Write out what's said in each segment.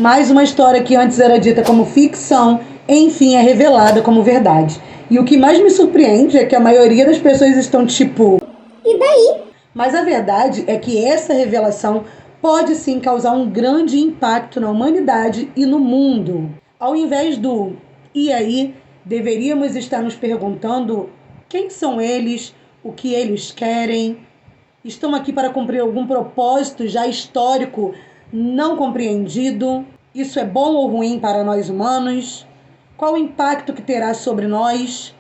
Mais uma história que antes era dita como ficção, enfim, é revelada como verdade. E o que mais me surpreende é que a maioria das pessoas estão tipo... E daí? Mas a verdade é que essa revelação pode sim causar um grande impacto na humanidade e no mundo. Ao invés do "e aí?", deveríamos estar nos perguntando quem são eles, o que eles querem, estão aqui para cumprir algum propósito já histórico não compreendido? Isso é bom ou ruim para nós humanos? Qual o impacto que terá sobre nós?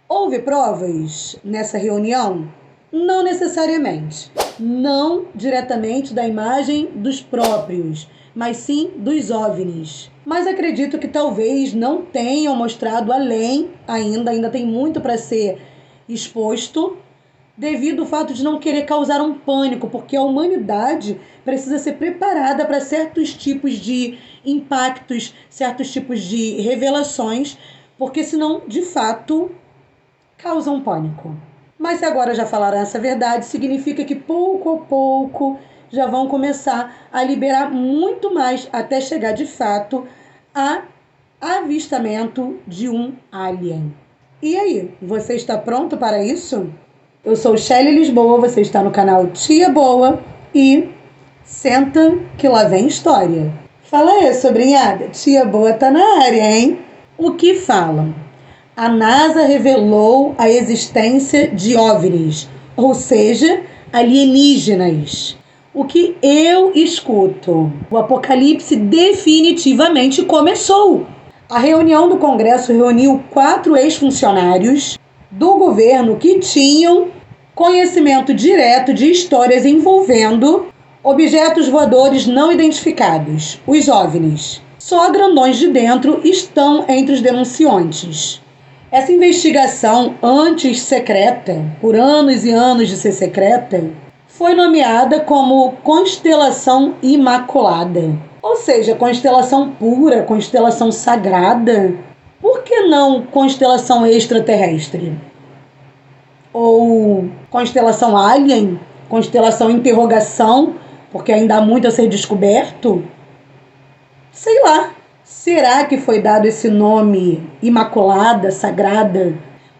Houve provas nessa reunião? Não necessariamente. Não diretamente da imagem dos próprios, mas sim dos OVNIs. Mas acredito que talvez não tenham mostrado além ainda tem muito para ser exposto, devido ao fato de não querer causar um pânico, porque a humanidade precisa ser preparada para certos tipos de impactos, certos tipos de revelações, porque senão, de fato, causa um pânico. Mas se agora já falaram essa verdade, significa que pouco a pouco já vão começar a liberar muito mais até chegar, de fato, a avistamento de um alien. E aí, você está pronto para isso? Eu sou Shelly Lisboa, você está no canal Tia Boa e senta que lá vem história. Fala aí, sobrinhada, Tia Boa tá na área, hein? O que falam? A NASA revelou a existência de OVNIs, ou seja, alienígenas. O que eu escuto? O apocalipse definitivamente começou. A reunião do Congresso reuniu 4 ex-funcionários do governo que tinham conhecimento direto de histórias envolvendo objetos voadores não identificados, os OVNIs. Só grandões de dentro estão entre os denunciantes. Essa investigação, antes secreta, por anos e anos de ser secreta, foi nomeada como Constelação Imaculada. Ou seja, constelação pura, constelação sagrada. Por que não constelação extraterrestre? Ou constelação alien? Constelação interrogação? Porque ainda há muito a ser descoberto? Sei lá. Será que foi dado esse nome imaculada, sagrada,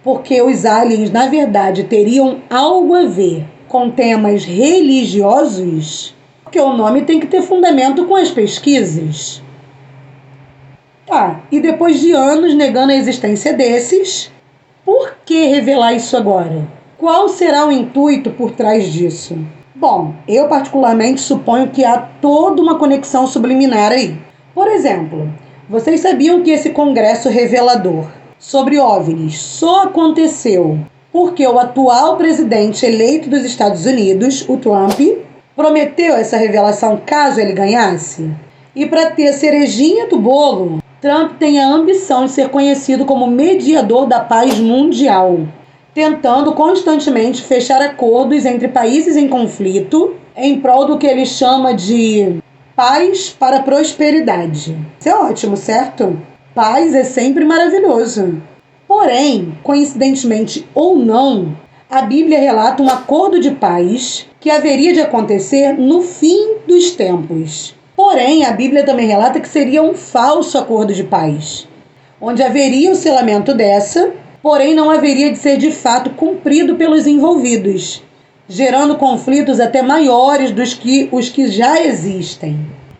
porque os aliens, na verdade, teriam algo a ver com temas religiosos? Porque o nome tem que ter fundamento com as pesquisas. Tá, e depois de anos negando a existência desses, por que revelar isso agora? Qual será o intuito por trás disso? Bom, eu particularmente suponho que há toda uma conexão subliminar aí. Por exemplo, vocês sabiam que esse congresso revelador sobre OVNIs só aconteceu porque o atual presidente eleito dos Estados Unidos, o Trump, prometeu essa revelação caso ele ganhasse? E para ter a cerejinha do bolo, Trump tem a ambição de ser conhecido como mediador da paz mundial, tentando constantemente fechar acordos entre países em conflito em prol do que ele chama de paz para prosperidade. Isso é ótimo, certo? Paz é sempre maravilhoso. Porém, coincidentemente ou não, a Bíblia relata um acordo de paz que haveria de acontecer no fim dos tempos. Porém, a Bíblia também relata que seria um falso acordo de paz, onde haveria o selamento dessa, porém não haveria de ser de fato cumprido pelos envolvidos, gerando conflitos até maiores dos que os que já existem.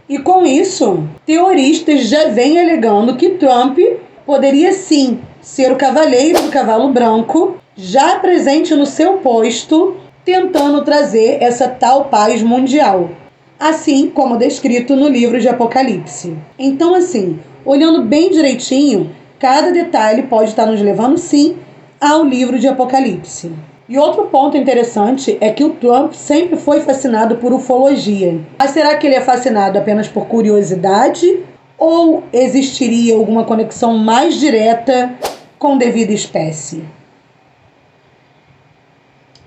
E com isso, teoristas já vêm alegando que Trump poderia sim ser o cavaleiro do cavalo branco, já presente no seu posto, tentando trazer essa tal paz mundial, assim como descrito no livro de Apocalipse. Então, assim, olhando bem direitinho, cada detalhe pode estar nos levando, sim, ao livro de Apocalipse. E outro ponto interessante é que o Trump sempre foi fascinado por ufologia. Mas será que ele é fascinado apenas por curiosidade? Ou existiria alguma conexão mais direta com devida espécie?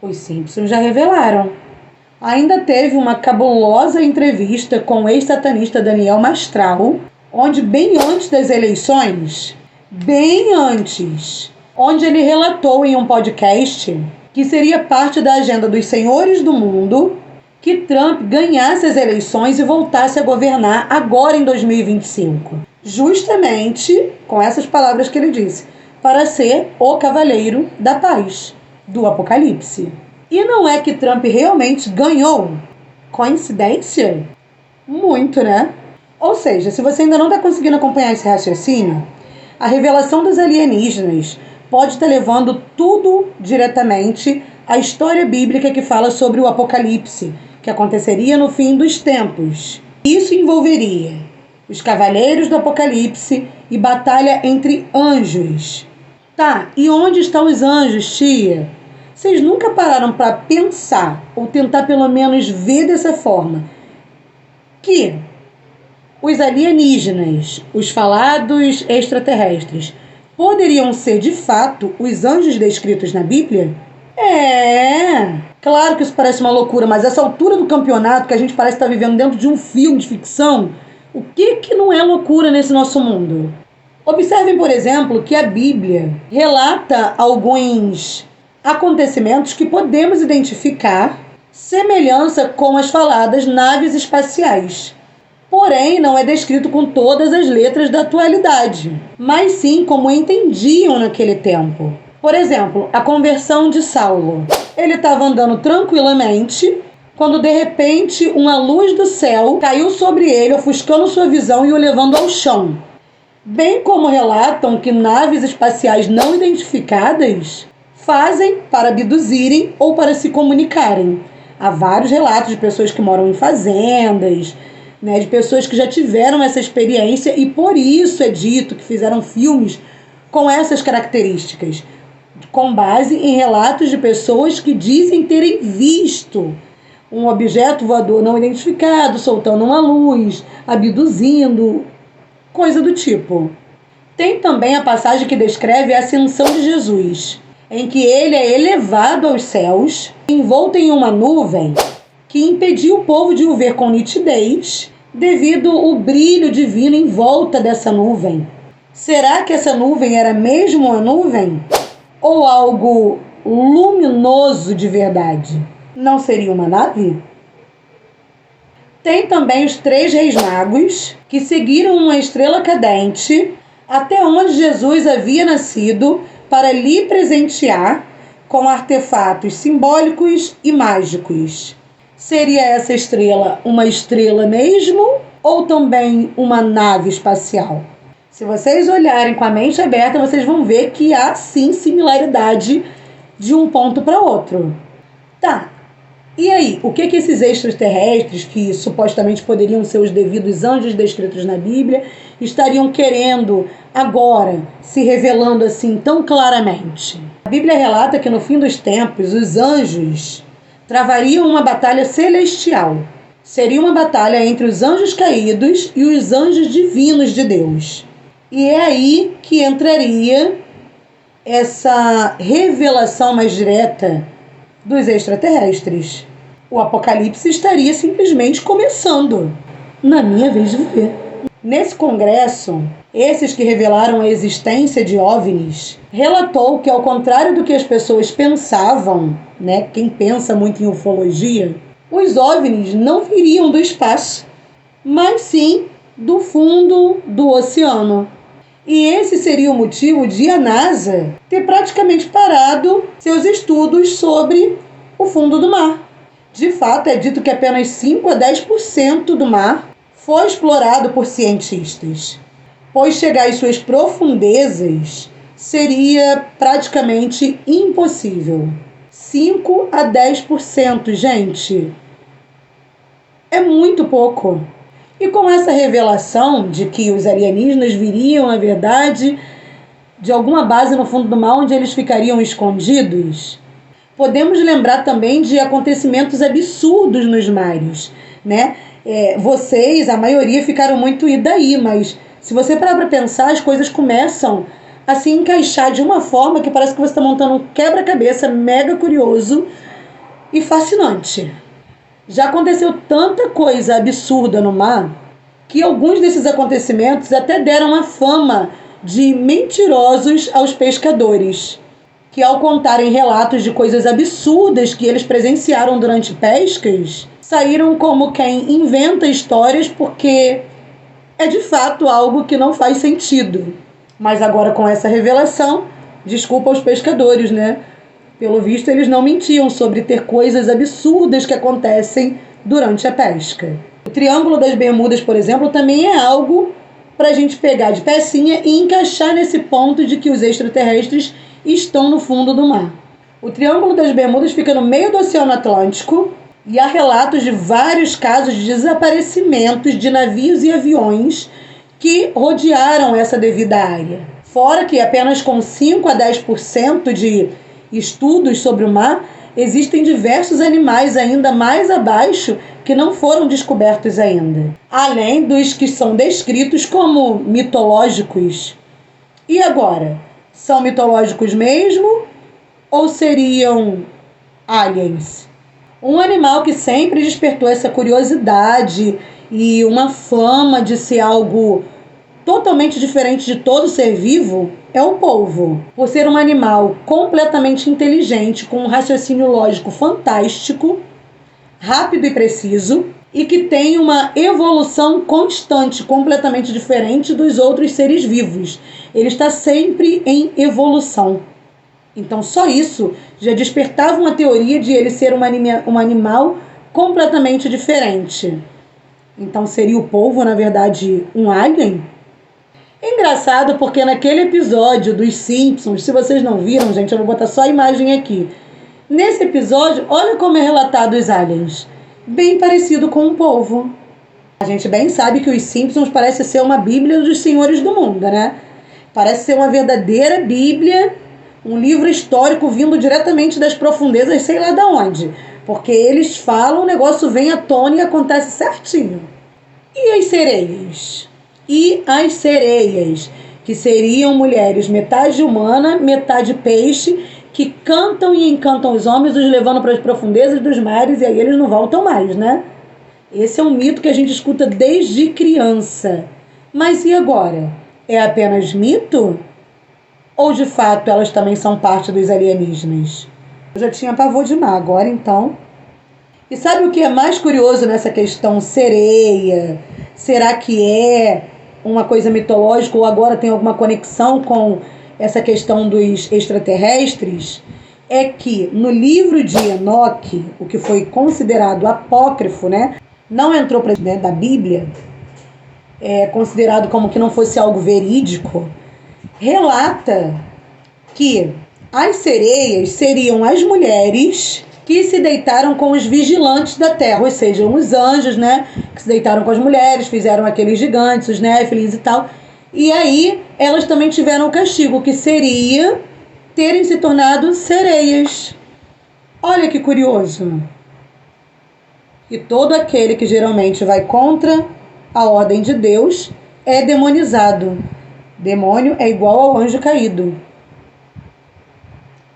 Os Simpsons já revelaram. Ainda teve uma cabulosa entrevista com o ex-satanista Daniel Mastral, onde bem antes das eleições, onde ele relatou em um podcast que seria parte da agenda dos senhores do mundo que Trump ganhasse as eleições e voltasse a governar agora em 2025. Justamente com essas palavras que ele disse, para ser o cavaleiro da paz, do Apocalipse. E não é que Trump realmente ganhou? Coincidência? Muito, né? Ou seja, se você ainda não está conseguindo acompanhar esse raciocínio, a revelação dos alienígenas pode estar levando tudo diretamente à história bíblica que fala sobre o Apocalipse, que aconteceria no fim dos tempos. Isso envolveria os cavaleiros do Apocalipse e batalha entre anjos. Tá, e onde estão os anjos, tia? Vocês nunca pararam para pensar, ou tentar pelo menos ver dessa forma, que os alienígenas, os falados extraterrestres, poderiam ser de fato os anjos descritos na Bíblia? Claro que isso parece uma loucura, mas essa altura do campeonato que a gente parece estar vivendo dentro de um filme de ficção, o que não é loucura nesse nosso mundo? Observem, por exemplo, que a Bíblia relata alguns acontecimentos que podemos identificar semelhança com as faladas naves espaciais. Porém, não é descrito com todas as letras da atualidade, mas sim como entendiam naquele tempo. Por exemplo, a conversão de Saulo. Ele estava andando tranquilamente, quando de repente uma luz do céu caiu sobre ele, ofuscando sua visão e o levando ao chão. Bem como relatam que naves espaciais não identificadas fazem para abduzirem ou para se comunicarem. Há vários relatos de pessoas que moram em fazendas, né, de pessoas que já tiveram essa experiência e por isso é dito que fizeram filmes com essas características, com base em relatos de pessoas que dizem terem visto um objeto voador não identificado, soltando uma luz, abduzindo, coisa do tipo. Tem também a passagem que descreve a ascensão de Jesus, em que ele é elevado aos céus, envolto em uma nuvem que impediu o povo de o ver com nitidez, devido ao brilho divino em volta dessa nuvem. Será que essa nuvem era mesmo uma nuvem? Ou algo luminoso de verdade? Não seria uma nave? Tem também os 3 reis magos, que seguiram uma estrela cadente até onde Jesus havia nascido, para lhe presentear com artefatos simbólicos e mágicos. Seria essa estrela uma estrela mesmo ou também uma nave espacial? Se vocês olharem com a mente aberta, vocês vão ver que há sim similaridade de um ponto para outro. Tá, e aí, o que esses extraterrestres, que supostamente poderiam ser os devidos anjos descritos na Bíblia, estariam querendo agora, se revelando assim tão claramente? A Bíblia relata que no fim dos tempos, os anjos travariam uma batalha celestial. Seria uma batalha entre os anjos caídos e os anjos divinos de Deus. E é aí que entraria essa revelação mais direta dos extraterrestres. O Apocalipse estaria simplesmente começando, na minha vez de ver. Nesse congresso, esses que revelaram a existência de OVNIs, relatou que, ao contrário do que as pessoas pensavam, né, quem pensa muito em ufologia, os OVNIs não viriam do espaço, mas sim do fundo do oceano. E esse seria o motivo de a NASA ter praticamente parado seus estudos sobre o fundo do mar. De fato, é dito que apenas 5 a 10% do mar foi explorado por cientistas, pois chegar às suas profundezas seria praticamente impossível. 5 a 10%, gente, é muito pouco. E com essa revelação de que os alienígenas viriam, na verdade, de alguma base no fundo do mar onde eles ficariam escondidos, podemos lembrar também de acontecimentos absurdos nos mares, né? Vocês, a maioria, ficaram muito e daí, mas se você parar para pensar, as coisas começam a se encaixar de uma forma que parece que você está montando um quebra-cabeça mega curioso e fascinante. Já aconteceu tanta coisa absurda no mar que alguns desses acontecimentos até deram a fama de mentirosos aos pescadores, que ao contarem relatos de coisas absurdas que eles presenciaram durante pescas, saíram como quem inventa histórias porque é de fato algo que não faz sentido. Mas agora com essa revelação, desculpa aos pescadores, né? Pelo visto eles não mentiam sobre ter coisas absurdas que acontecem durante a pesca. O Triângulo das Bermudas, por exemplo, também é algo para a gente pegar de pecinha e encaixar nesse ponto de que os extraterrestres estão no fundo do mar. O Triângulo das Bermudas fica no meio do Oceano Atlântico e há relatos de vários casos de desaparecimentos de navios e aviões que rodearam essa devida área. Fora que apenas com 5 a 10% de estudos sobre o mar, existem diversos animais ainda mais abaixo que não foram descobertos ainda, além dos que são descritos como mitológicos. E agora? São mitológicos mesmo ou seriam aliens? Um animal que sempre despertou essa curiosidade e uma fama de ser algo totalmente diferente de todo ser vivo é o polvo. Por ser um animal completamente inteligente, com um raciocínio lógico fantástico, rápido e preciso, e que tem uma evolução constante, completamente diferente dos outros seres vivos. Ele está sempre em evolução. Então só isso já despertava uma teoria de ele ser um animal completamente diferente. Então seria o polvo, na verdade, um alien? Engraçado porque naquele episódio dos Simpsons, se vocês não viram, gente, eu vou botar só a imagem aqui. Nesse episódio, olha como é relatado os aliens. Bem parecido com um polvo. A gente bem sabe que os Simpsons parece ser uma bíblia dos senhores do mundo, né? Parece ser uma verdadeira bíblia, um livro histórico vindo diretamente das profundezas, sei lá de onde. Porque eles falam, o negócio vem à tona e acontece certinho. E as sereias? E as sereias, que seriam mulheres metade humana, metade peixe, que cantam e encantam os homens, os levando para as profundezas dos mares, e aí eles não voltam mais, né? Esse é um mito que a gente escuta desde criança. Mas e agora? É apenas mito? Ou de fato elas também são parte dos alienígenas? Eu já tinha pavor de mar, agora então. E sabe o que é mais curioso nessa questão sereia? Será que é uma coisa mitológica ou agora tem alguma conexão com essa questão dos extraterrestres? É que no livro de Enoque, o que foi considerado apócrifo, né, não entrou para dentro da Bíblia, é considerado como que não fosse algo verídico, relata que as sereias seriam as mulheres que se deitaram com os vigilantes da terra, ou seja, os anjos, né, que se deitaram com as mulheres, fizeram aqueles gigantes, os néfilins e tal. E aí elas também tiveram o castigo, que seria terem se tornado sereias. Olha que curioso. E todo aquele que geralmente vai contra a ordem de Deus é demonizado. Demônio é igual ao anjo caído.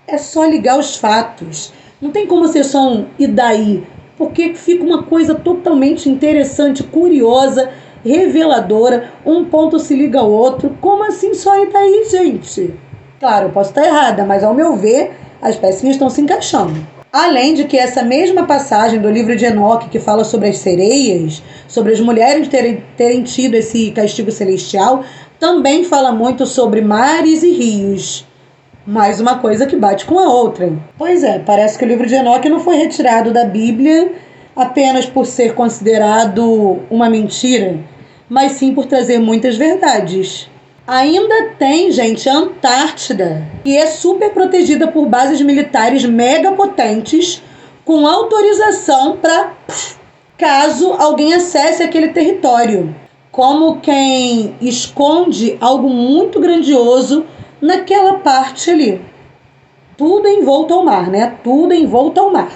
É só ligar os fatos. Não tem como ser só um e daí, porque fica uma coisa totalmente interessante, curiosa, reveladora, um ponto se liga ao outro. Como assim só e daí, gente? Claro, eu posso estar errada, mas ao meu ver, as pecinhas estão se encaixando. Além de que essa mesma passagem do livro de Enoque, que fala sobre as sereias, sobre as mulheres terem tido esse castigo celestial, também fala muito sobre mares e rios. Mais uma coisa que bate com a outra. Pois é, parece que o livro de Enoque não foi retirado da Bíblia apenas por ser considerado uma mentira, mas sim por trazer muitas verdades. Ainda tem, gente, a Antártida, que é super protegida por bases militares mega potentes, com autorização para caso alguém acesse aquele território. Como quem esconde algo muito grandioso naquela parte ali. Tudo envolto ao mar, né? Tudo envolto ao mar.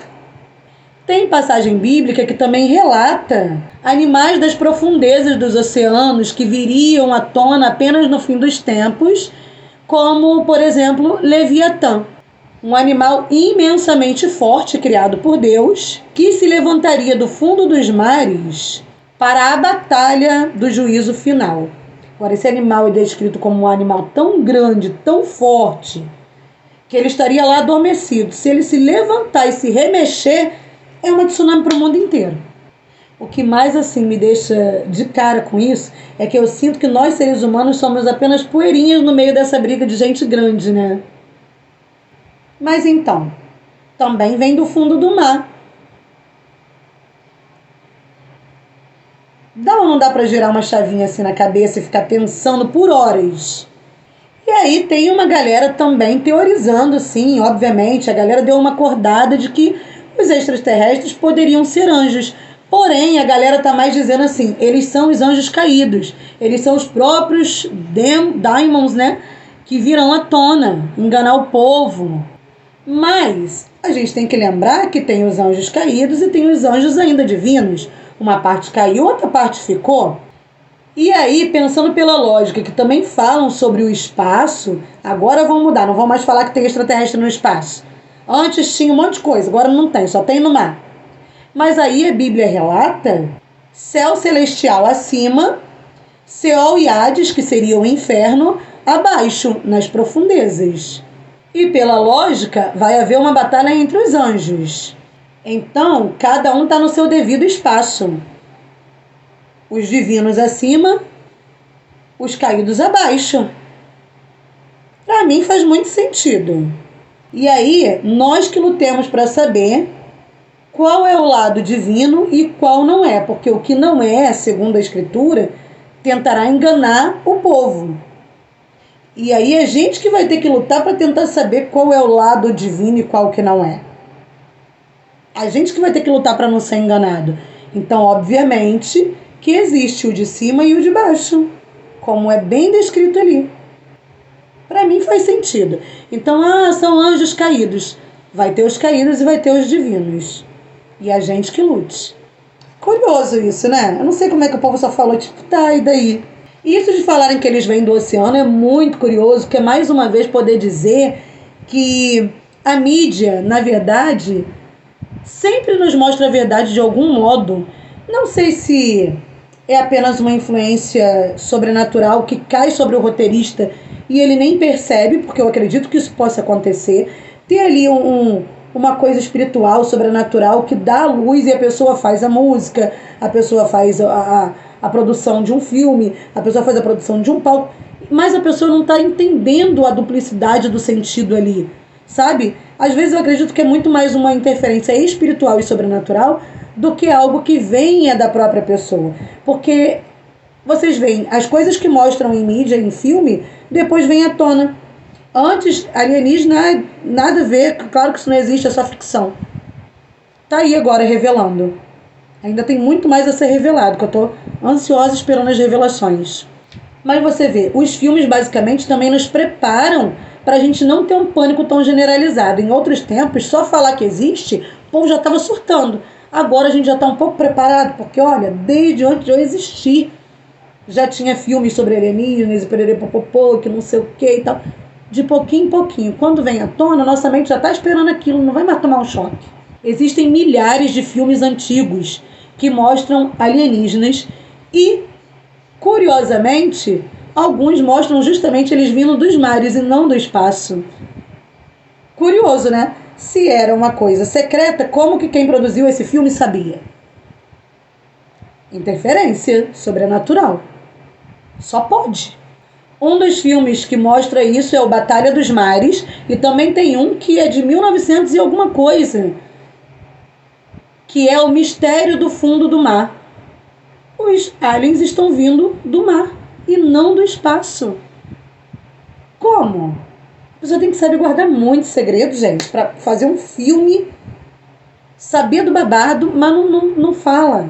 Tem passagem bíblica que também relata animais das profundezas dos oceanos que viriam à tona apenas no fim dos tempos, como, por exemplo, Leviatã, um animal imensamente forte criado por Deus, que se levantaria do fundo dos mares para a batalha do juízo final. Agora, esse animal é descrito como um animal tão grande, tão forte, que ele estaria lá adormecido. Se ele se levantar e se remexer, é uma tsunami para o mundo inteiro. O que mais assim me deixa de cara com isso é que eu sinto que nós seres humanos somos apenas poeirinhas no meio dessa briga de gente grande, né? Mas então, também vem do fundo do mar. Dá ou não dá pra girar uma chavinha assim na cabeça e ficar pensando por horas? E aí tem uma galera também teorizando, sim, obviamente, a galera deu uma acordada de que os extraterrestres poderiam ser anjos. Porém, a galera tá mais dizendo assim, eles são os anjos caídos. Eles são os próprios demons, né? Que virão à tona, enganar o povo. Mas a gente tem que lembrar que tem os anjos caídos e tem os anjos ainda divinos. Uma parte caiu, outra parte ficou. E aí, pensando pela lógica que também falam sobre o espaço, agora vão mudar, não vão mais falar que tem extraterrestre no espaço. Antes tinha um monte de coisa, agora não tem, só tem no mar. Mas aí a Bíblia relata céu celestial acima, Seol e Hades, que seria o inferno, abaixo, nas profundezas. E pela lógica, vai haver uma batalha entre os anjos. Então, cada um está no seu devido espaço. Os divinos acima, os caídos abaixo. Para mim faz muito sentido. E aí, nós que lutemos para saber qual é o lado divino e qual não é, porque o que não é, segundo a Escritura, tentará enganar o povo. E aí é gente que vai ter que lutar para tentar saber qual é o lado divino e qual que não é. A gente que vai ter que lutar para não ser enganado. Então, obviamente, que existe o de cima e o de baixo, como é bem descrito ali. Para mim faz sentido. Então, são anjos caídos. Vai ter os caídos e vai ter os divinos. E a gente que lute. Curioso isso, né? Eu não sei como é que o povo só falou, tipo, tá, e daí? E isso de falarem que eles vêm do oceano é muito curioso, que é mais uma vez poder dizer que a mídia, na verdade, sempre nos mostra a verdade de algum modo. Não sei se é apenas uma influência sobrenatural que cai sobre o roteirista e ele nem percebe, porque eu acredito que isso possa acontecer. Ter ali uma coisa espiritual, sobrenatural, que dá a luz e a pessoa faz a música, a pessoa faz a produção de um filme, a pessoa faz a produção de um palco, mas a pessoa não está entendendo a duplicidade do sentido ali, sabe? Às vezes eu acredito que é muito mais uma interferência espiritual e sobrenatural do que algo que venha da própria pessoa. Porque vocês veem, as coisas que mostram em mídia, em filme, depois vêm à tona. Antes, alienígena, nada a ver, claro que isso não existe, é só ficção. Tá aí agora revelando. Ainda tem muito mais a ser revelado, que eu tô ansiosa esperando as revelações. Mas você vê, os filmes basicamente também nos preparam para a gente não ter um pânico tão generalizado. Em outros tempos, só falar que existe, o povo já estava surtando. Agora a gente já está um pouco preparado, porque olha, desde antes de eu existir, já tinha filmes sobre alienígenas e pererepopopô, que não sei o que e tal. De pouquinho em pouquinho. Quando vem à tona, nossa mente já está esperando aquilo, não vai mais tomar um choque. Existem milhares de filmes antigos que mostram alienígenas e, curiosamente, alguns mostram justamente eles vindo dos mares e não do espaço. Curioso, né? Se era uma coisa secreta, como que quem produziu esse filme sabia? Interferência sobrenatural. Só pode. Um dos filmes que mostra isso é o Batalha dos Mares, e também tem um que é de 1900 e alguma coisa, que é o Mistério do Fundo do Mar. Os aliens estão vindo do mar e não do espaço. Como? A pessoa tem que saber guardar muito segredo, gente, para fazer um filme, saber do babado, mas não fala.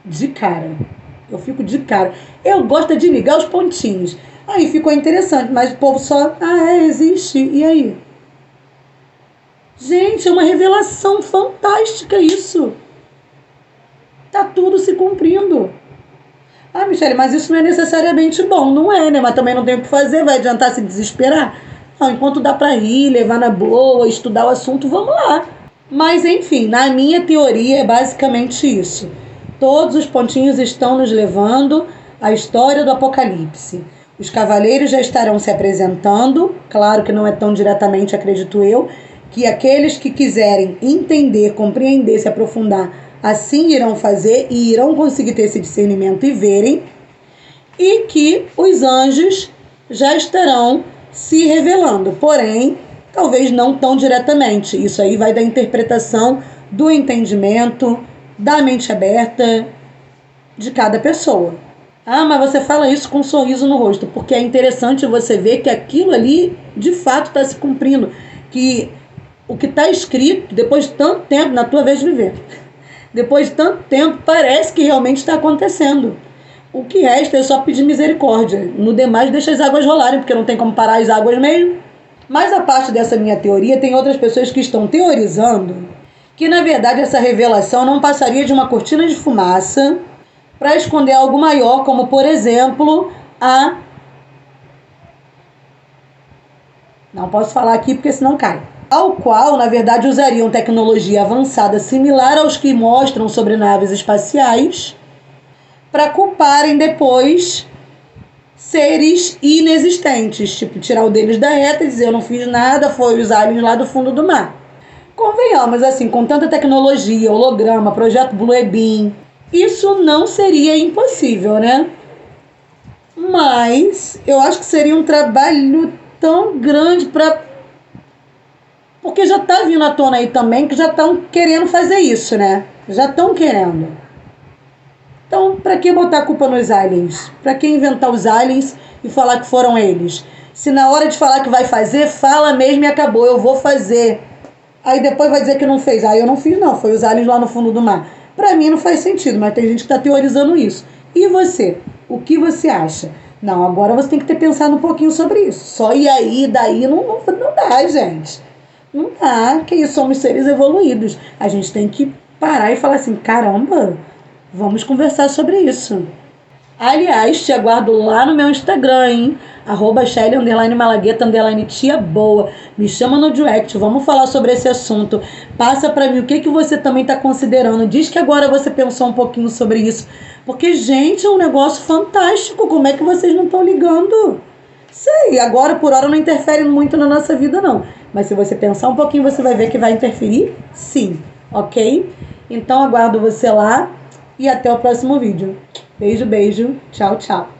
De cara. Eu fico de cara. Eu gosto de ligar os pontinhos. Aí ficou interessante, mas o povo só... existe. E aí? Gente, é uma revelação fantástica isso. Tá tudo se cumprindo. Michele, mas isso não é necessariamente bom. Não é, né? Mas também não tem o que fazer. Vai adiantar se desesperar? Não, enquanto dá pra rir, levar na boa, estudar o assunto, vamos lá. Mas, enfim, na minha teoria é basicamente isso. Todos os pontinhos estão nos levando à história do Apocalipse. Os cavaleiros já estarão se apresentando, claro que não é tão diretamente, acredito eu, que aqueles que quiserem entender, compreender, se aprofundar, assim irão fazer e irão conseguir ter esse discernimento e verem, e que os anjos já estarão se revelando, porém, talvez não tão diretamente. Isso aí vai da interpretação, do entendimento, da mente aberta de cada pessoa. Ah, mas você fala isso com um sorriso no rosto, porque é interessante você ver que aquilo ali de fato está se cumprindo, que o que está escrito, depois de tanto tempo, na tua vez de viver, depois de tanto tempo, parece que realmente está acontecendo. O que resta é só pedir misericórdia. No demais, deixa as águas rolarem, porque não tem como parar as águas mesmo. Mas a parte dessa minha teoria, tem outras pessoas que estão teorizando que, na verdade, essa revelação não passaria de uma cortina de fumaça para esconder algo maior, como, por exemplo, Não posso falar aqui porque senão cai. Ao qual, na verdade, usariam tecnologia avançada similar aos que mostram sobre naves espaciais para culparem depois seres inexistentes, tipo tirar o deles da reta e dizer eu não fiz nada, foi os aliens lá do fundo do mar. Convenhamos, assim, com tanta tecnologia, holograma, projeto Blue Beam, isso não seria impossível, né? Mas eu acho que seria um trabalho tão grande porque já tá vindo à tona aí também que já estão querendo fazer isso, né? Já estão querendo. Então, para que botar a culpa nos aliens? Para que inventar os aliens e falar que foram eles? Se na hora de falar que vai fazer, fala mesmo e acabou, eu vou fazer. Aí depois vai dizer que não fez. Eu não fiz não, foi os aliens lá no fundo do mar. Para mim não faz sentido, mas tem gente que está teorizando isso. E você? O que você acha? Não, agora você tem que ter pensado um pouquinho sobre isso. Só e aí, daí, não dá, gente. Não dá, que isso, somos seres evoluídos. A gente tem que parar e falar assim, caramba, vamos conversar sobre isso. Aliás, te aguardo lá no meu Instagram, hein? @Shelly_Malagueta_ tia boa. Me chama no direct, vamos falar sobre esse assunto. Passa pra mim o que você também tá considerando. Diz que agora você pensou um pouquinho sobre isso. Porque, gente, é um negócio fantástico. Como é que vocês não estão ligando? Sei, agora por hora não interfere muito na nossa vida, não. Mas se você pensar um pouquinho, você vai ver que vai interferir? Sim, ok? Então aguardo você lá e até o próximo vídeo. Beijo, beijo. Tchau, tchau.